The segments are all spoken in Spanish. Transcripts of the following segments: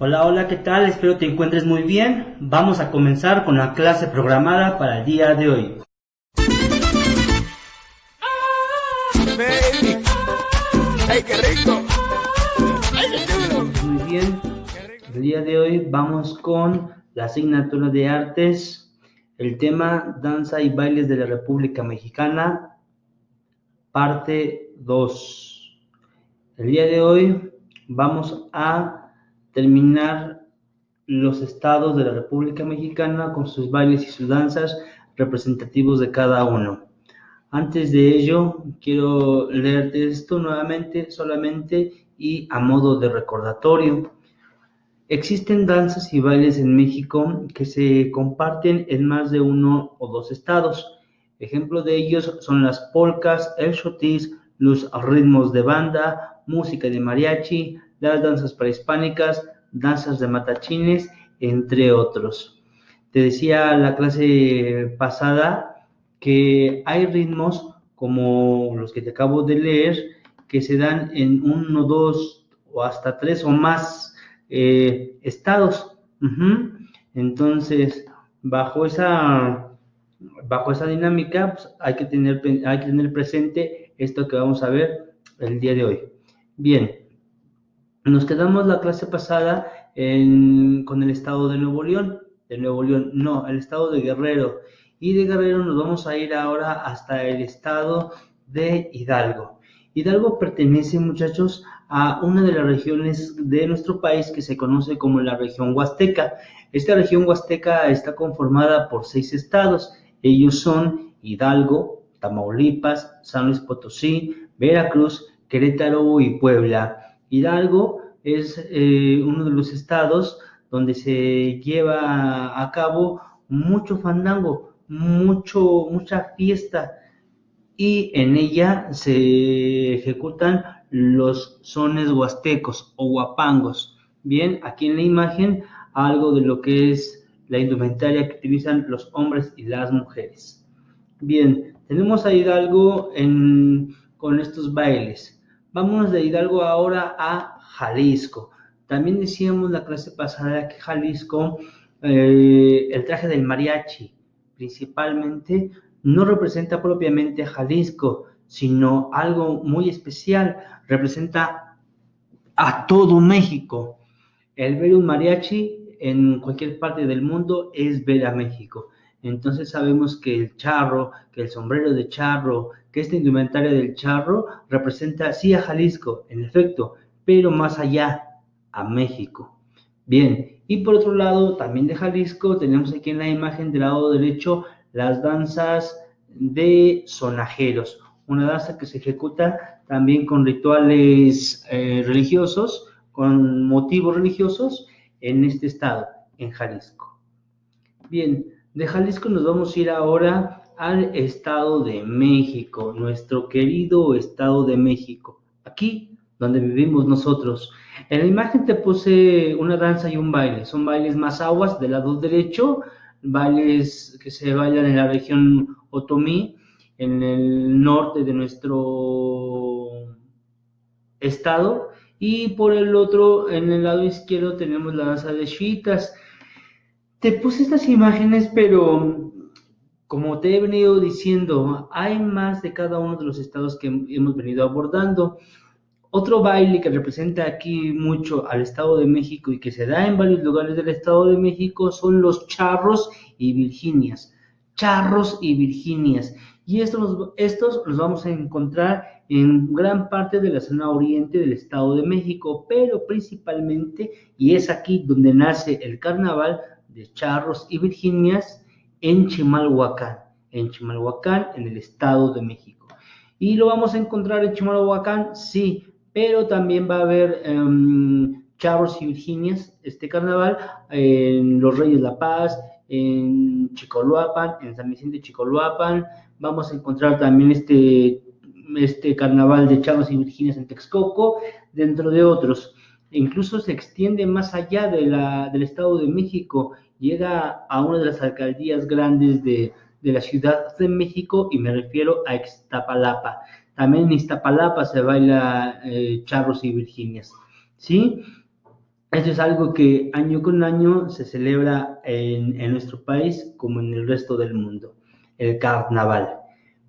Hola, hola, ¿qué tal? Espero te encuentres muy bien. Vamos a comenzar con la clase programada para el día de hoy. Baby, ay, qué rico. Ay, qué chulo. Muy bien. El día de hoy vamos con la asignatura de artes, el tema danza y bailes de la República Mexicana, parte 2. El día de hoy vamos a terminar los estados de la República Mexicana con sus bailes y sus danzas representativos de cada uno. Antes de ello, quiero leerte esto nuevamente, solamente y a modo de recordatorio. Existen danzas y bailes en México que se comparten en más de uno o dos estados. Ejemplo de ellos son las polcas, el chotis, los ritmos de banda, música de mariachi, las danzas prehispánicas, danzas de matachines, entre otros. Te decía la clase pasada que hay ritmos como los que te acabo de leer que se dan en uno, dos o hasta tres o más estados. Entonces, bajo esa, bajo esa dinámica, pues, hay que tener presente esto que vamos a ver el día de hoy. Bien, nos quedamos la clase pasada con el estado de Nuevo León, no, el estado de Guerrero, y de Guerrero nos vamos a ir ahora hasta el estado de Hidalgo. Hidalgo pertenece, muchachos, a una de las regiones de nuestro país que se conoce como la región Huasteca. Esta región Huasteca está conformada por 6 estados. Ellos son Hidalgo, Tamaulipas, San Luis Potosí, Veracruz, Querétaro y Puebla. Hidalgo es uno de los estados donde se lleva a cabo mucho fandango, mucha fiesta, y en ella se ejecutan los sones huastecos o huapangos. Bien, aquí en la imagen algo de lo que es la indumentaria que utilizan los hombres y las mujeres. Bien, tenemos a Hidalgo con estos bailes. Vámonos de Hidalgo ahora a Jalisco. También decíamos la clase pasada que Jalisco, el traje del mariachi, principalmente, no representa propiamente a Jalisco, sino algo muy especial, representa a todo México. El ver un mariachi en cualquier parte del mundo es ver a México. Entonces sabemos que el charro, que el sombrero de charro, que esta indumentaria del charro representa sí a Jalisco, en efecto, pero más allá, a México. Bien, y por otro lado, también de Jalisco, tenemos aquí en la imagen del lado derecho las danzas de sonajeros, una danza que se ejecuta también con rituales religiosos, con motivos religiosos en este estado, en Jalisco. Bien, de Jalisco nos vamos a ir ahora al Estado de México, nuestro querido Estado de México, aquí donde vivimos nosotros. En la imagen te puse una danza y un baile, son bailes más aguas del lado derecho, bailes que se bailan en la región Otomí, en el norte de nuestro estado, y por el otro, en el lado izquierdo, tenemos la danza de chiitas. Te puse estas imágenes, pero como te he venido diciendo, hay más de cada uno de los estados que hemos venido abordando. Otro baile que representa aquí mucho al Estado de México y que se da en varios lugares del Estado de México son los charros y virginias. Charros y virginias. Y estos los vamos a encontrar en gran parte de la zona oriente del Estado de México, pero principalmente, y es aquí donde nace el carnaval de charros y virginias, en Chimalhuacán, en el Estado de México. ¿Y lo vamos a encontrar en Chimalhuacán? Sí, pero también va a haber charros y virginias, este carnaval, en Los Reyes La Paz, en Chicoloapan, en San Vicente de Chicoloapan. Vamos a encontrar también este carnaval de charros y virginias en Texcoco, dentro de otros. Incluso se extiende más allá del Estado de México, llega a una de las alcaldías grandes de la Ciudad de México, y me refiero a Iztapalapa. También en Iztapalapa se baila charros y virginias, ¿sí? Esto es algo que año con año se celebra en nuestro país como en el resto del mundo, el carnaval.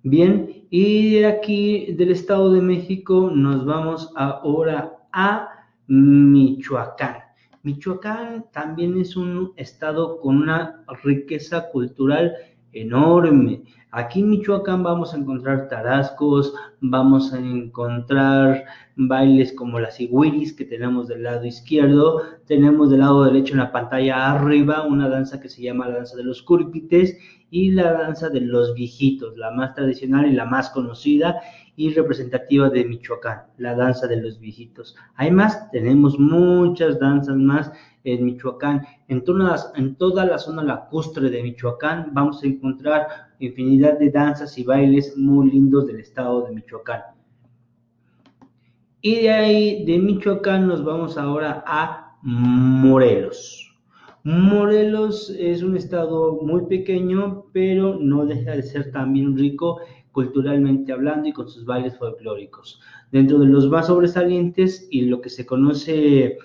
Bien, y de aquí del Estado de México nos vamos ahora a Michoacán. Michoacán también es un estado con una riqueza cultural enorme. Aquí en Michoacán vamos a encontrar tarascos, vamos a encontrar bailes como las iguiris que tenemos del lado izquierdo, tenemos del lado derecho en la pantalla arriba una danza que se llama la danza de los cúrpites y la danza de los viejitos, la más tradicional y la más conocida y representativa de Michoacán, la danza de los viejitos. Hay más, tenemos muchas danzas más en Michoacán, en toda la zona lacustre de Michoacán vamos a encontrar infinidad de danzas y bailes muy lindos del estado de Michoacán. Y de ahí, de Michoacán, nos vamos ahora a Morelos. Morelos es un estado muy pequeño, pero no deja de ser también rico culturalmente hablando y con sus bailes folclóricos. Dentro de los más sobresalientes y lo que se conoce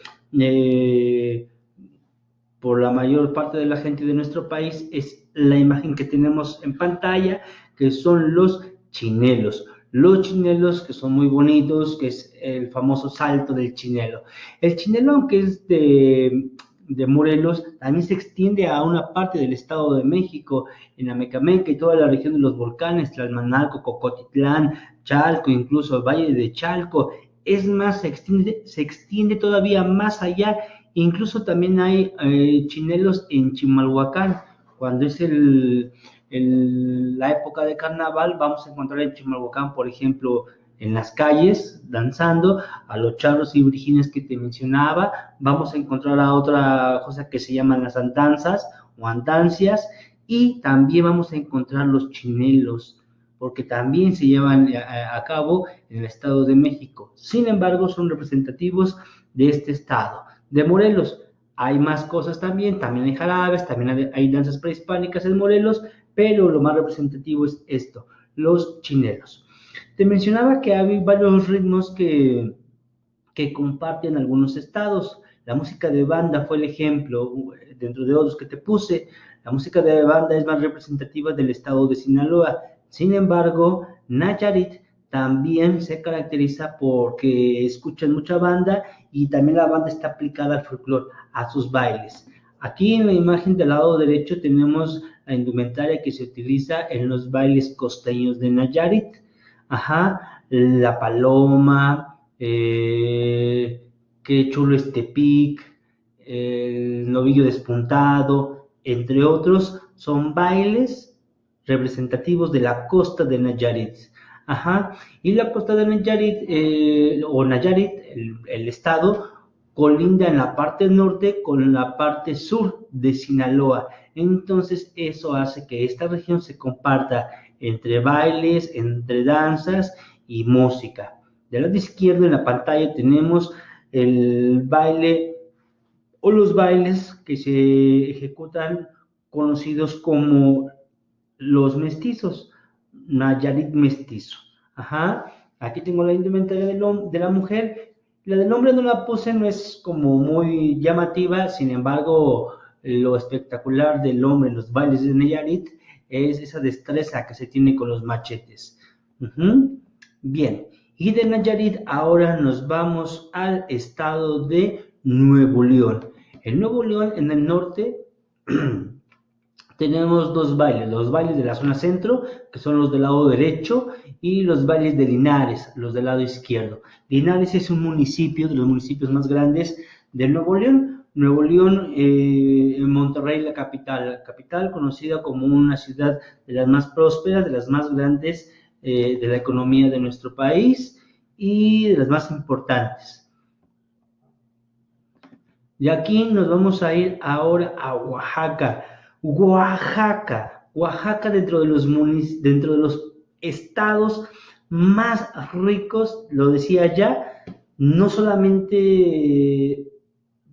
por la mayor parte de la gente de nuestro país es la imagen que tenemos en pantalla, que son los chinelos. Los chinelos que son muy bonitos, que es el famoso salto del chinelo. El chinelo, aunque es de Morelos, también se extiende a una parte del Estado de México, en Amecameca y toda la región de los volcanes, Tlalmanalco, Cocotitlán, Chalco, incluso el Valle de Chalco. Es más, se extiende todavía más allá. Incluso también hay chinelos en Chimalhuacán. Cuando es la época de carnaval, vamos a encontrar en Chimalhuacán, por ejemplo, en las calles, danzando, a los charros y virgines que te mencionaba. Vamos a encontrar a otra cosa que se llaman las andanzas o andancias, y también vamos a encontrar los chinelos, porque también se llevan a cabo en el Estado de México. Sin embargo, son representativos de este estado. De Morelos hay más cosas también hay jarabes, también hay danzas prehispánicas en Morelos, pero lo más representativo es esto, los chinelos. Te mencionaba que hay varios ritmos que comparten algunos estados. La música de banda fue el ejemplo, dentro de otros que te puse. La música de banda es más representativa del estado de Sinaloa. Sin embargo, Nayarit también se caracteriza porque escuchan mucha banda y también la banda está aplicada al folclore, a sus bailes. Aquí en la imagen del lado derecho tenemos la indumentaria que se utiliza en los bailes costeños de Nayarit. Ajá, la paloma, qué chulo este pic, el novillo despuntado, entre otros, son bailes representativos de la costa de Nayarit. Ajá, y la costa de Nayarit, o Nayarit, el estado, colinda en la parte norte con la parte sur de Sinaloa. Entonces, eso hace que esta región se comparta entre bailes, entre danzas y música. Del lado izquierdo en la pantalla tenemos el baile o los bailes que se ejecutan conocidos como los mestizos, Nayarit mestizo. Ajá, aquí tengo la indumentaria de la mujer. La del hombre no la puse, no es como muy llamativa, sin embargo, lo espectacular del hombre en los bailes de Nayarit es esa destreza que se tiene con los machetes. Bien, y de Nayarit ahora nos vamos al estado de Nuevo León. En Nuevo León, en el norte, tenemos dos bailes, los bailes de la zona centro, que son los del lado derecho, y los bailes de Linares, los del lado izquierdo. Linares es un municipio, de los municipios más grandes de Nuevo León. Nuevo León, en Monterrey, la capital conocida como una ciudad de las más prósperas, de las más grandes de la economía de nuestro país y de las más importantes. Y aquí nos vamos a ir ahora a Oaxaca. Oaxaca dentro de los estados más ricos, lo decía ya, no solamente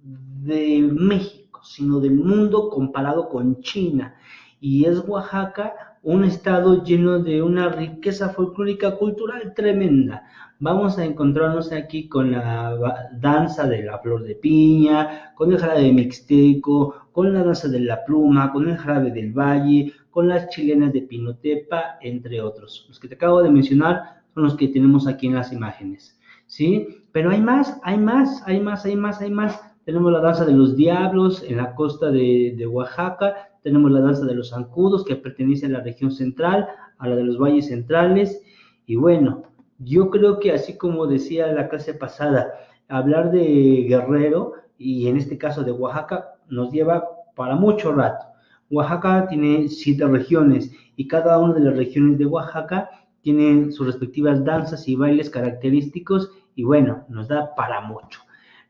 de México, sino del mundo comparado con China. Y es Oaxaca un estado lleno de una riqueza folclórica cultural tremenda. vamos a encontrarnos aquí con la danza de la flor de piña, con el jarabe mixteco, con la danza de la pluma, con el jarabe del valle, con las chilenas de Pinotepa, entre otros. Los que te acabo de mencionar son los que tenemos aquí en las imágenes, ¿sí? Pero hay más, hay más, hay más, hay más, hay más. Tenemos la danza de los diablos en la costa de Oaxaca, tenemos la danza de los zancudos que pertenece a la región central, a la de los valles centrales, y bueno, yo creo que así como decía la clase pasada, hablar de Guerrero y en este caso de Oaxaca nos lleva para mucho rato. Oaxaca tiene 7 regiones y cada una de las regiones de Oaxaca tiene sus respectivas danzas y bailes característicos y bueno, nos da para mucho.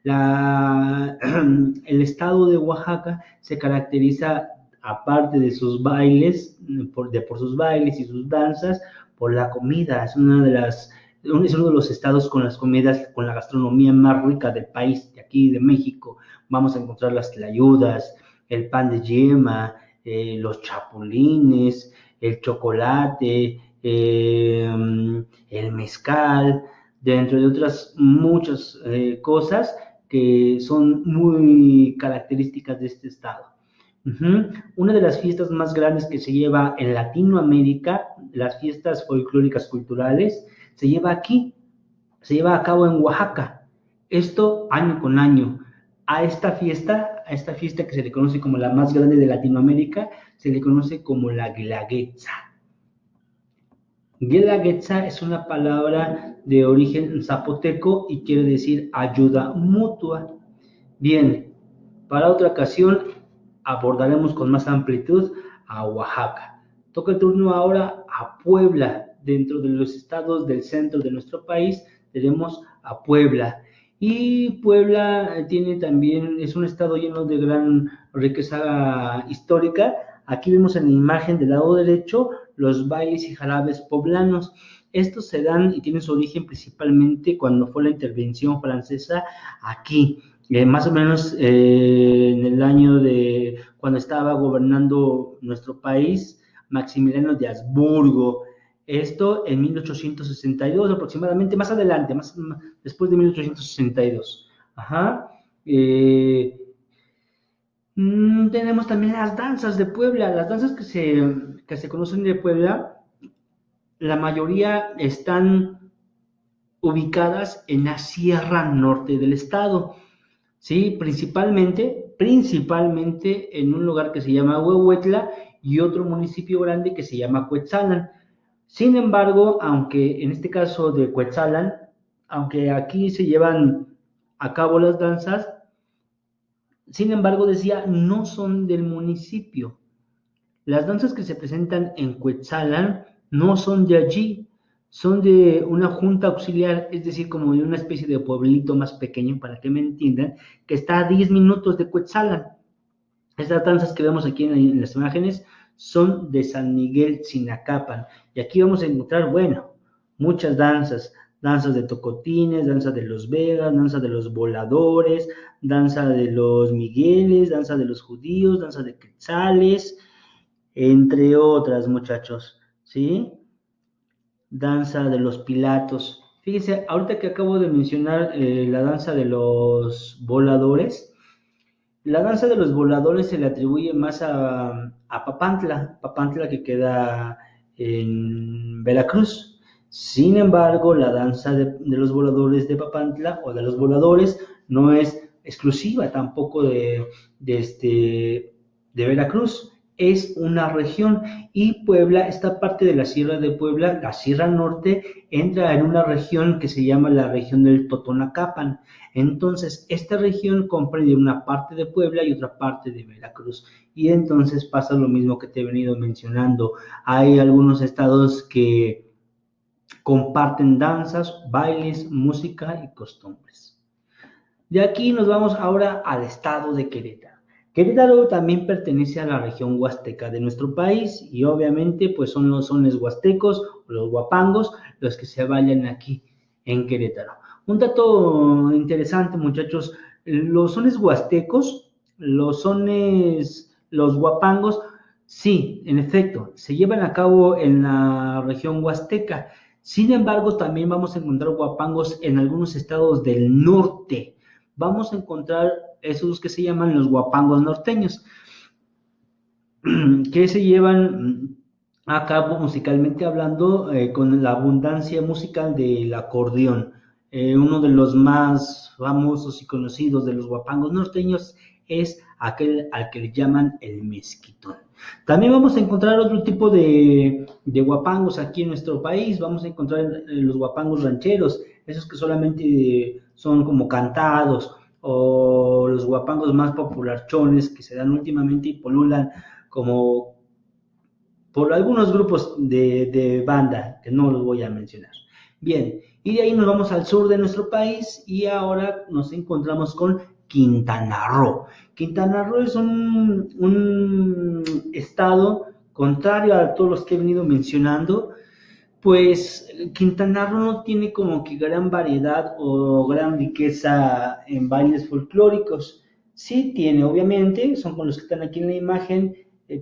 El estado de Oaxaca se caracteriza, aparte de sus bailes, por sus bailes y sus danzas, por la comida. Es uno de los estados con las comidas, con la gastronomía más rica del país, de aquí de México. Vamos a encontrar las tlayudas, el pan de yema, los chapulines, el chocolate, el mezcal, dentro de otras muchas cosas que son muy características de este estado. Una de las fiestas más grandes que se lleva en Latinoamérica, las fiestas folclóricas culturales, se lleva aquí, se lleva a cabo en Oaxaca. Esto año con año. A esta fiesta que se le conoce como la más grande de Latinoamérica, se le conoce como la Guelaguetza. Guelaguetza es una palabra de origen zapoteco y quiere decir ayuda mutua. Bien, para otra ocasión abordaremos con más amplitud a Oaxaca. Toca el turno ahora a Puebla. Dentro de los estados del centro de nuestro país tenemos a Puebla. Y Puebla tiene también, es un estado lleno de gran riqueza histórica. Aquí vemos en la imagen del lado derecho los bailes y jarabes poblanos. Estos se dan y tienen su origen principalmente cuando fue la intervención francesa aquí. Más o menos en el año de cuando estaba gobernando nuestro país, Maximiliano de Habsburgo. Esto en 1862 aproximadamente, más adelante, después de 1862. Ajá. Tenemos también las danzas de Puebla. Las danzas que se conocen de Puebla, la mayoría están ubicadas en la Sierra Norte del estado. Sí, principalmente en un lugar que se llama Huehuetla y otro municipio grande que se llama Cuetzalan. Sin embargo, aunque en este caso de Cuetzalan, aunque aquí se llevan a cabo las danzas, sin embargo, decía, no son del municipio. Las danzas que se presentan en Cuetzalan no son de allí, son de una junta auxiliar, es decir, como de una especie de pueblito más pequeño, para que me entiendan, que está a 10 minutos de Cuetzalan. Estas danzas que vemos aquí en las imágenes son de San Miguel Tzinacapan. Y aquí vamos a encontrar, bueno, muchas danzas. Danzas de tocotines, danza de los vegas, danza de los voladores, danza de los migueles, danza de los judíos, danza de quetzales, entre otras, muchachos, ¿sí? Danza de los pilatos. Fíjense, ahorita que acabo de mencionar la danza de los voladores, la danza de los voladores se le atribuye más a Papantla que queda en Veracruz. Sin embargo, la danza de los voladores de Papantla o de los voladores no es exclusiva tampoco de Veracruz. Es una región y Puebla, esta parte de la Sierra de Puebla, la Sierra Norte, entra en una región que se llama la región del Totonacapan. Entonces, esta región comprende una parte de Puebla y otra parte de Veracruz. Y entonces pasa lo mismo que te he venido mencionando. Hay algunos estados que comparten danzas, bailes, música y costumbres. De aquí nos vamos ahora al estado de Querétaro. Querétaro también pertenece a la región huasteca de nuestro país y obviamente pues son los sones huastecos o los huapangos los que se bailan aquí en Querétaro. Un dato interesante, muchachos, los sones huastecos, los huapangos, sí, en efecto, se llevan a cabo en la región huasteca. Sin embargo, también vamos a encontrar guapangos en algunos estados del norte. Vamos a encontrar esos que se llaman los guapangos norteños, que se llevan a cabo musicalmente hablando con la abundancia musical del acordeón. Uno de los más famosos y conocidos de los guapangos norteños es aquel al que le llaman el mezquitón. También vamos a encontrar otro tipo de guapangos aquí en nuestro país. Vamos a encontrar los guapangos rancheros, esos que solamente son como cantados, o los guapangos más popularchones que se dan últimamente y polulan como por algunos grupos de banda, que no los voy a mencionar. Bien, y de ahí nos vamos al sur de nuestro país y ahora nos encontramos con Quintana Roo. Quintana Roo es un estado contrario a todos los que he venido mencionando, pues Quintana Roo no tiene como que gran variedad o gran riqueza en bailes folclóricos. Sí tiene, obviamente, son con los que están aquí en la imagen,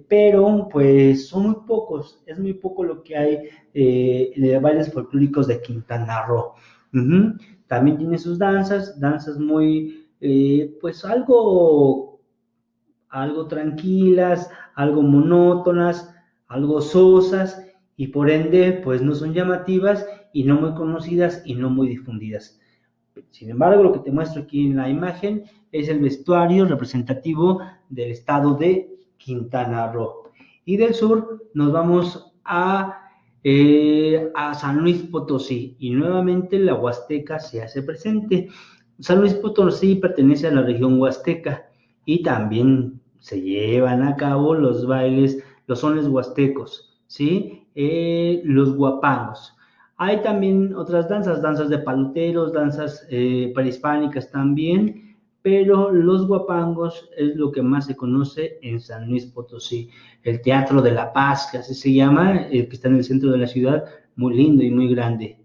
pero pues son muy pocos, es muy poco lo que hay de bailes folclóricos de Quintana Roo. Uh-huh. También tiene sus danzas muy, pues algo tranquilas, algo monótonas, algo sosas y por ende pues no son llamativas y no muy conocidas y no muy difundidas. Sin embargo, lo que te muestro aquí en la imagen es el vestuario representativo del estado de Quintana Roo. Y del sur nos vamos a San Luis Potosí y nuevamente la Huasteca se hace presente. San Luis Potosí pertenece a la región Huasteca y también se llevan a cabo los bailes, los sones huastecos, ¿sí? Los guapangos. Hay también otras danzas de paloteros, danzas prehispánicas también, pero los guapangos es lo que más se conoce en San Luis Potosí. El Teatro de la Paz, que así se llama, que está en el centro de la ciudad, muy lindo y muy grande.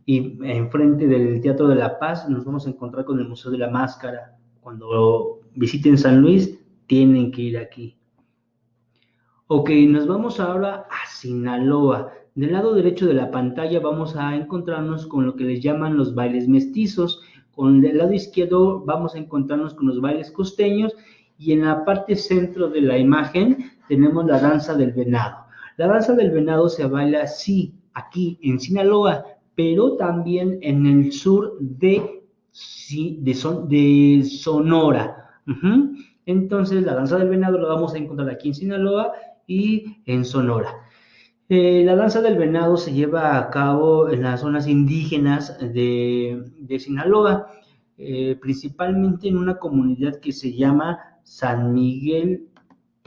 Y enfrente del Teatro de la Paz nos vamos a encontrar con el Museo de la Máscara. Cuando visiten San Luis, tienen que ir aquí. Ok, nos vamos ahora a Sinaloa. Del lado derecho de la pantalla vamos a encontrarnos con lo que les llaman los bailes mestizos. Con el lado izquierdo vamos a encontrarnos con los bailes costeños y en la parte centro de la imagen tenemos la danza del venado. La danza del venado se baila sí, aquí en Sinaloa, pero también en el sur de Sonora. Uh-huh. Entonces la danza del venado la vamos a encontrar aquí en Sinaloa y en Sonora. La danza del venado se lleva a cabo en las zonas indígenas de Sinaloa, principalmente en una comunidad que se llama San Miguel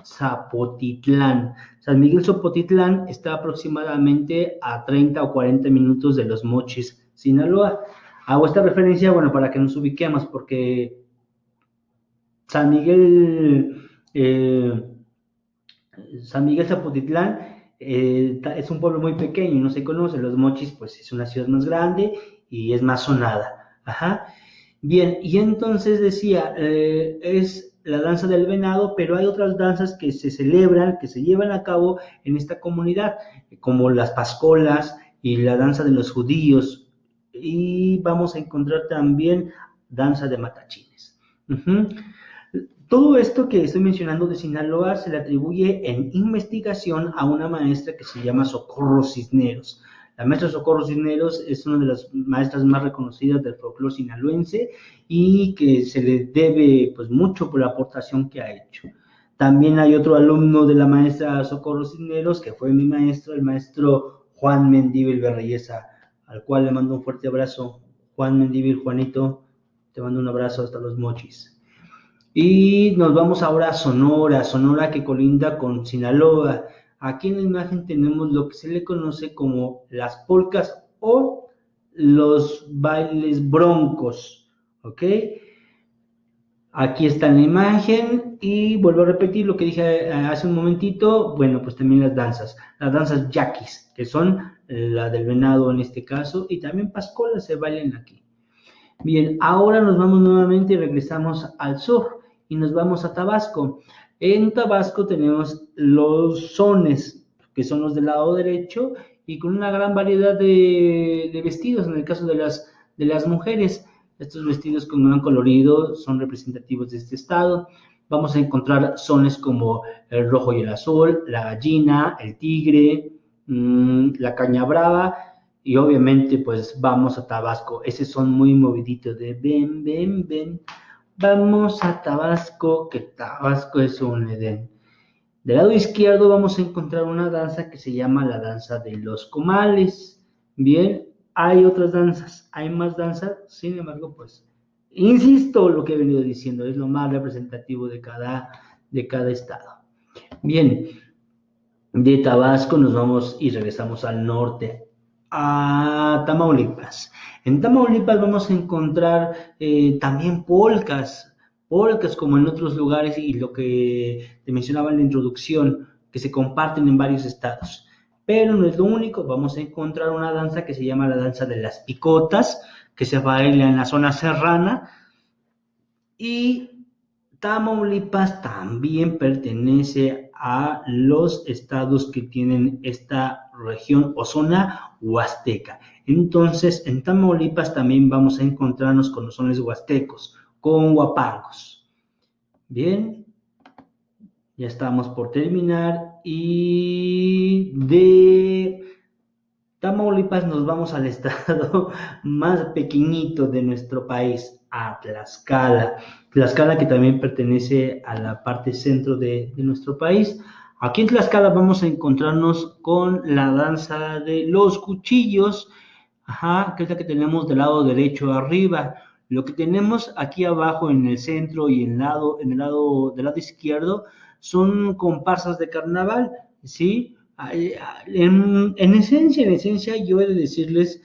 Zapotitlán. San Miguel Zapotitlán está aproximadamente a 30 o 40 minutos de Los Mochis, Sinaloa. Hago esta referencia, bueno, para que nos ubiquemos, porque San Miguel Zapotitlán es un pueblo muy pequeño y no se conoce. Los Mochis, pues es una ciudad más grande y es más sonada. Ajá. Bien, y entonces decía, es la danza del venado, pero hay otras danzas que se celebran, que se llevan a cabo en esta comunidad, como las pascolas y la danza de los judíos. Y vamos a encontrar también danza de matachines. Uh-huh. Todo esto que estoy mencionando de Sinaloa se le atribuye en investigación a una maestra que se llama Socorro Cisneros. La maestra Socorro Cisneros es una de las maestras más reconocidas del folclore sinaloense y que se le debe pues mucho por la aportación que ha hecho. También hay otro alumno de la maestra Socorro Cisneros que fue mi maestro, el maestro Juan Mendívil Berreyesa, al cual le mando un fuerte abrazo. Juan Mendívil, Juanito, te mando un abrazo hasta Los Mochis. Y nos vamos ahora a Sonora que colinda con Sinaloa. Aquí en la imagen tenemos lo que se le conoce como las polcas o los bailes broncos, ¿ok? Aquí está en la imagen y vuelvo a repetir lo que dije hace un momentito, bueno, pues también las danzas yaquis, que son la del venado en este caso, y también pascolas se bailan aquí. Bien, ahora nos vamos nuevamente y regresamos al sur y nos vamos a Tabasco. En Tabasco tenemos los sones, que son los del lado derecho, y con una gran variedad de vestidos, en el caso de las mujeres. Estos vestidos con gran colorido son representativos de este estado. Vamos a encontrar sones como el rojo y el azul, la gallina, el tigre, la caña brava, y obviamente pues vamos a Tabasco. Ese son muy movidito de ven, ven, ven. Vamos a Tabasco, que Tabasco es un Edén. Del lado izquierdo vamos a encontrar una danza que se llama la danza de los comales. Bien, hay otras danzas, hay más danzas, sin embargo, pues, insisto, lo que he venido diciendo es lo más representativo de cada estado. Bien, de Tabasco nos vamos y regresamos al norte, a Tamaulipas. En Tamaulipas vamos a encontrar también polcas como en otros lugares, y lo que te mencionaba en la introducción, que se comparten en varios estados. Pero no es lo único, vamos a encontrar una danza que se llama la danza de las picotas, que se baila en la zona serrana, y Tamaulipas también pertenece a los estados que tienen esta región o zona huasteca. Entonces, en Tamaulipas también vamos a encontrarnos con los sones huastecos, con huapangos. Bien, ya estamos por terminar, y de Tamaulipas nos vamos al estado más pequeñito de nuestro país, a Tlaxcala. Tlaxcala, que también pertenece a la parte centro de nuestro país. Aquí en Tlaxcala vamos a encontrarnos con la danza de los cuchillos, que es la que tenemos del lado derecho arriba. Lo que tenemos aquí abajo en el centro y del lado izquierdo son comparsas de carnaval, ¿sí? En esencia, yo he de decirles,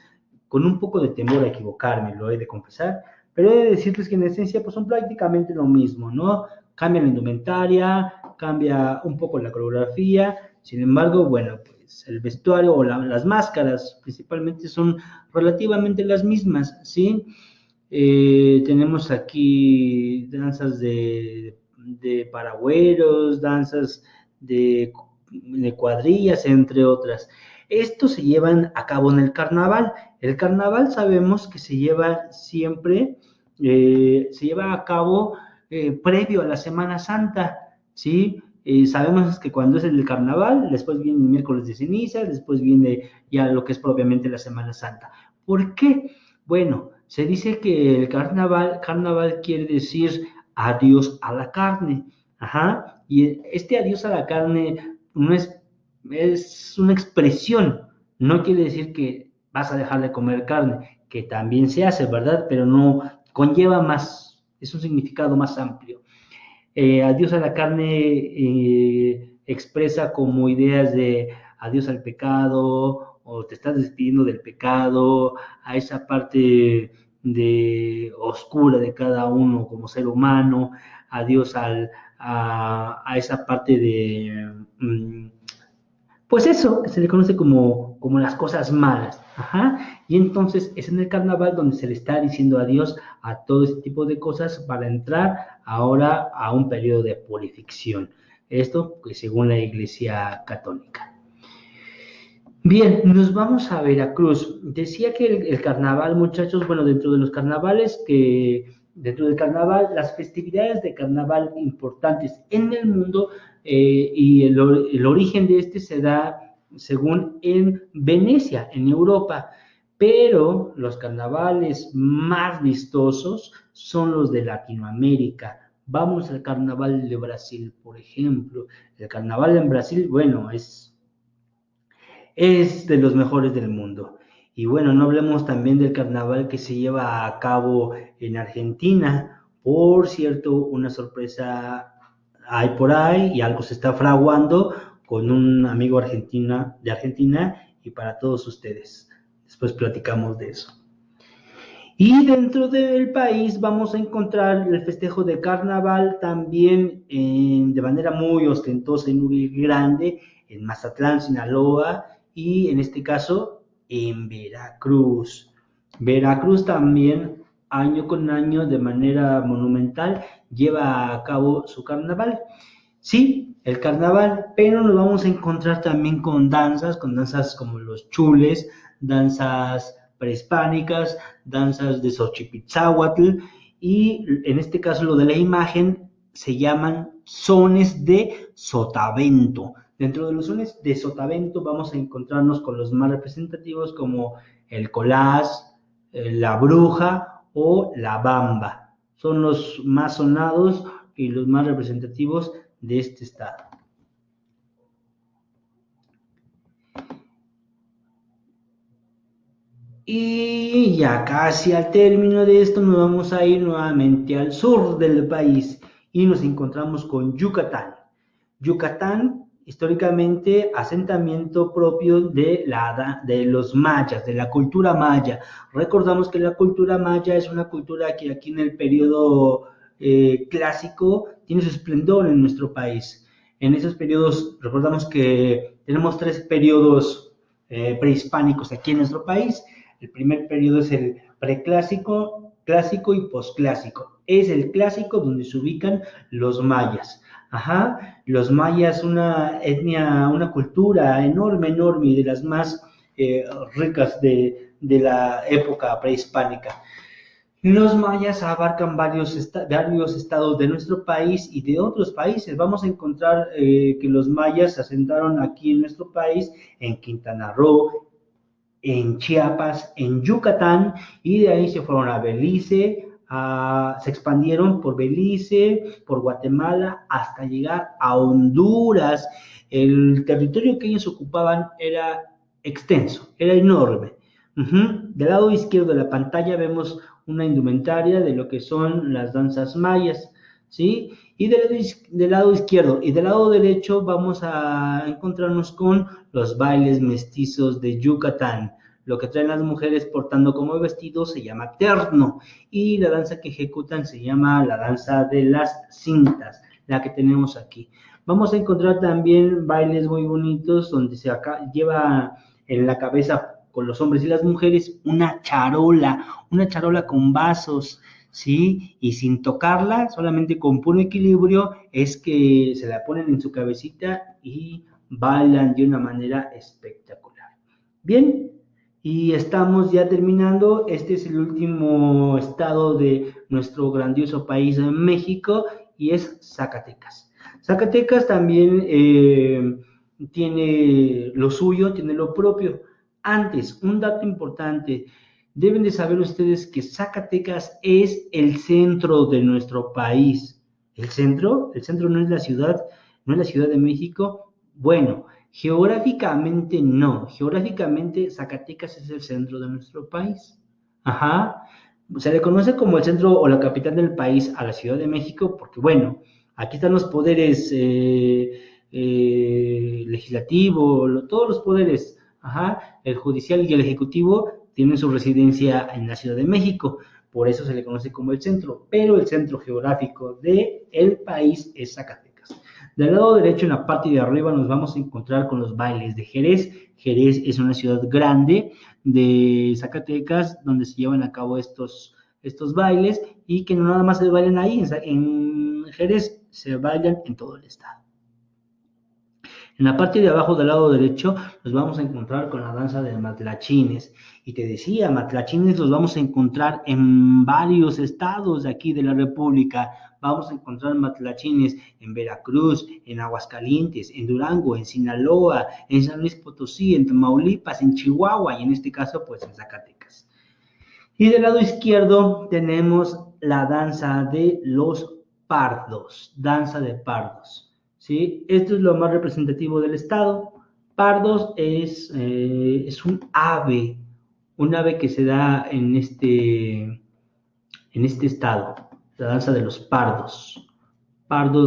con un poco de temor a equivocarme, lo he de confesar, pero he de decirles que en esencia pues son prácticamente lo mismo, ¿no? Cambia la indumentaria, cambia un poco la coreografía, sin embargo, bueno, pues el vestuario o las máscaras principalmente son relativamente las mismas, ¿sí? Tenemos aquí danzas de paragüeros, danzas de cuadrillas, entre otras. Estos se llevan a cabo en el carnaval. El carnaval sabemos que se lleva siempre, se lleva a cabo previo a la Semana Santa, ¿sí? Sabemos que cuando es el carnaval, después viene el miércoles de ceniza, después viene ya lo que es propiamente la Semana Santa. ¿Por qué? Bueno, se dice que el carnaval quiere decir adiós a la carne, y este adiós a la carne no es una expresión, no quiere decir que vas a dejar de comer carne, que también se hace, ¿verdad? Pero no conlleva más, es un significado más amplio. Adiós a la carne expresa como ideas de adiós al pecado, o te estás despidiendo del pecado, a esa parte de oscura de cada uno como ser humano, adiós a esa parte de pues eso, que se le conoce como las cosas malas, y entonces es en el carnaval donde se le está diciendo adiós a todo ese tipo de cosas para entrar ahora a un periodo de purificación. Esto pues, según la Iglesia Católica. Bien, nos vamos a Veracruz. Decía que el carnaval, muchachos, bueno, dentro del carnaval, las festividades de carnaval importantes en el mundo, y el origen de este se da, según, en Venecia, en Europa, pero los carnavales más vistosos son los de Latinoamérica. Vamos al carnaval de Brasil, por ejemplo. El carnaval en Brasil, bueno, es de los mejores del mundo. Y bueno, no hablemos también del carnaval que se lleva a cabo en Argentina. Por cierto, una sorpresa hay por ahí y algo se está fraguando con un amigo de Argentina, y para todos ustedes. Después platicamos de eso. Y dentro del país vamos a encontrar el festejo de carnaval también de manera muy ostentosa y muy grande en Mazatlán, Sinaloa, y en este caso en Veracruz. Veracruz también año con año de manera monumental lleva a cabo su carnaval. Sí, el carnaval, pero nos vamos a encontrar también con danzas como los chules, danzas prehispánicas, danzas de Xochipitzáhuatl, y en este caso lo de la imagen se llaman sones de Sotavento. Dentro de los sones de Sotavento vamos a encontrarnos con los más representativos como el colás, la bruja o la bamba. Son los más sonados y los más representativos de este estado. Y ya casi al término de esto nos vamos a ir nuevamente al sur del país y nos encontramos con Yucatán. Yucatán, históricamente, asentamiento propio de los mayas, de la cultura maya. Recordamos que la cultura maya es una cultura que aquí en el periodo clásico tiene su esplendor en nuestro país. En esos periodos, recordamos que tenemos 3 periodos prehispánicos aquí en nuestro país. El primer periodo es el preclásico, clásico y posclásico. Es el clásico donde se ubican los mayas. Ajá, los mayas, una etnia, una cultura enorme, enorme, y de las más ricas de la época prehispánica. Los mayas abarcan varios estados de nuestro país y de otros países. Vamos a encontrar que los mayas se asentaron aquí en nuestro país, en Quintana Roo, en Chiapas, en Yucatán, y de ahí se fueron a Belice, se expandieron por Belice, por Guatemala, hasta llegar a Honduras. El territorio que ellos ocupaban era extenso, era enorme. Del lado izquierdo de la pantalla vemos una indumentaria de lo que son las danzas mayas, ¿sí? Y del lado izquierdo y del lado derecho vamos a encontrarnos con los bailes mestizos de Yucatán. Lo que traen las mujeres portando como vestido se llama terno, y la danza que ejecutan se llama la danza de las cintas, la que tenemos aquí. Vamos a encontrar también bailes muy bonitos donde se lleva en la cabeza con los hombres y las mujeres una charola con vasos, ¿sí? Y sin tocarla, solamente con puro equilibrio, es que se la ponen en su cabecita y bailan de una manera espectacular. Bien, y estamos ya terminando. Este es el último estado de nuestro grandioso país, México, y es Zacatecas. Zacatecas también tiene lo suyo, tiene lo propio. Antes, un dato importante, deben de saber ustedes que Zacatecas es el centro de nuestro país. ¿El centro? El centro no es la ciudad, no es la Ciudad de México. Bueno, geográficamente no. Geográficamente Zacatecas es el centro de nuestro país. Ajá. Se le conoce como el centro o la capital del país a la Ciudad de México porque, bueno, aquí están los poderes legislativo, todos los poderes. Ajá, el judicial y el ejecutivo tienen su residencia en la Ciudad de México, por eso se le conoce como el centro, pero el centro geográfico del país es Zacatecas. Del lado derecho, en la parte de arriba, nos vamos a encontrar con los bailes de Jerez. Jerez es una ciudad grande de Zacatecas, donde se llevan a cabo estos bailes, y que no nada más se bailan ahí, en Jerez se bailan en todo el estado. En la parte de abajo del lado derecho nos vamos a encontrar con la danza de matlachines. Y te decía, matlachines los vamos a encontrar en varios estados de aquí de la República. Vamos a encontrar matlachines en Veracruz, en Aguascalientes, en Durango, en Sinaloa, en San Luis Potosí, en Tamaulipas, en Chihuahua y en este caso pues en Zacatecas. Y del lado izquierdo tenemos la danza de los pardos, danza de pardos. ¿Sí? Esto es lo más representativo del estado. Pardos es un ave que se da en este estado, la danza de los pardos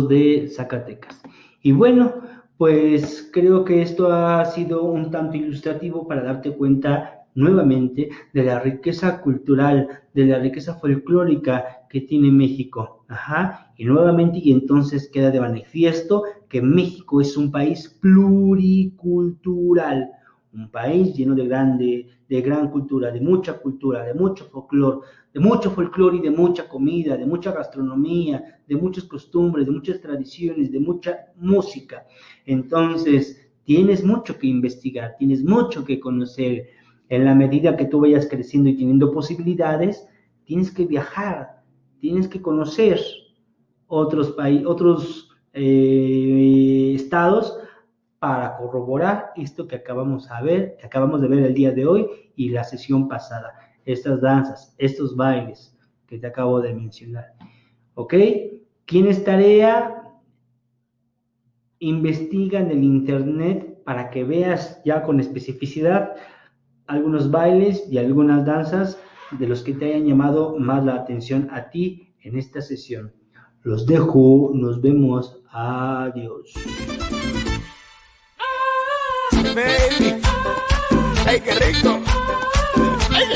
de Zacatecas. Y bueno, pues creo que esto ha sido un tanto ilustrativo para darte cuenta nuevamente de la riqueza cultural, de la riqueza folclórica que tiene México. Ajá. Y nuevamente, y entonces queda de manifiesto que México es un país pluricultural, un país lleno de gran cultura, de mucho folclore y de mucha comida, de mucha gastronomía, de muchas costumbres, de muchas tradiciones, de mucha música. Entonces, tienes mucho que investigar, tienes mucho que conocer. En la medida que tú vayas creciendo y teniendo posibilidades, tienes que viajar, tienes que conocer otros países, otros estados para corroborar esto que acabamos de ver el día de hoy y la sesión pasada, estas danzas, estos bailes que te acabo de mencionar. ¿Ok? ¿Tienes tarea? Investiga en el internet para que veas ya con especificidad algunos bailes y algunas danzas de los que te hayan llamado más la atención a ti en esta sesión. Los dejo, nos vemos, adiós. Baby, ay, qué rico. Ay,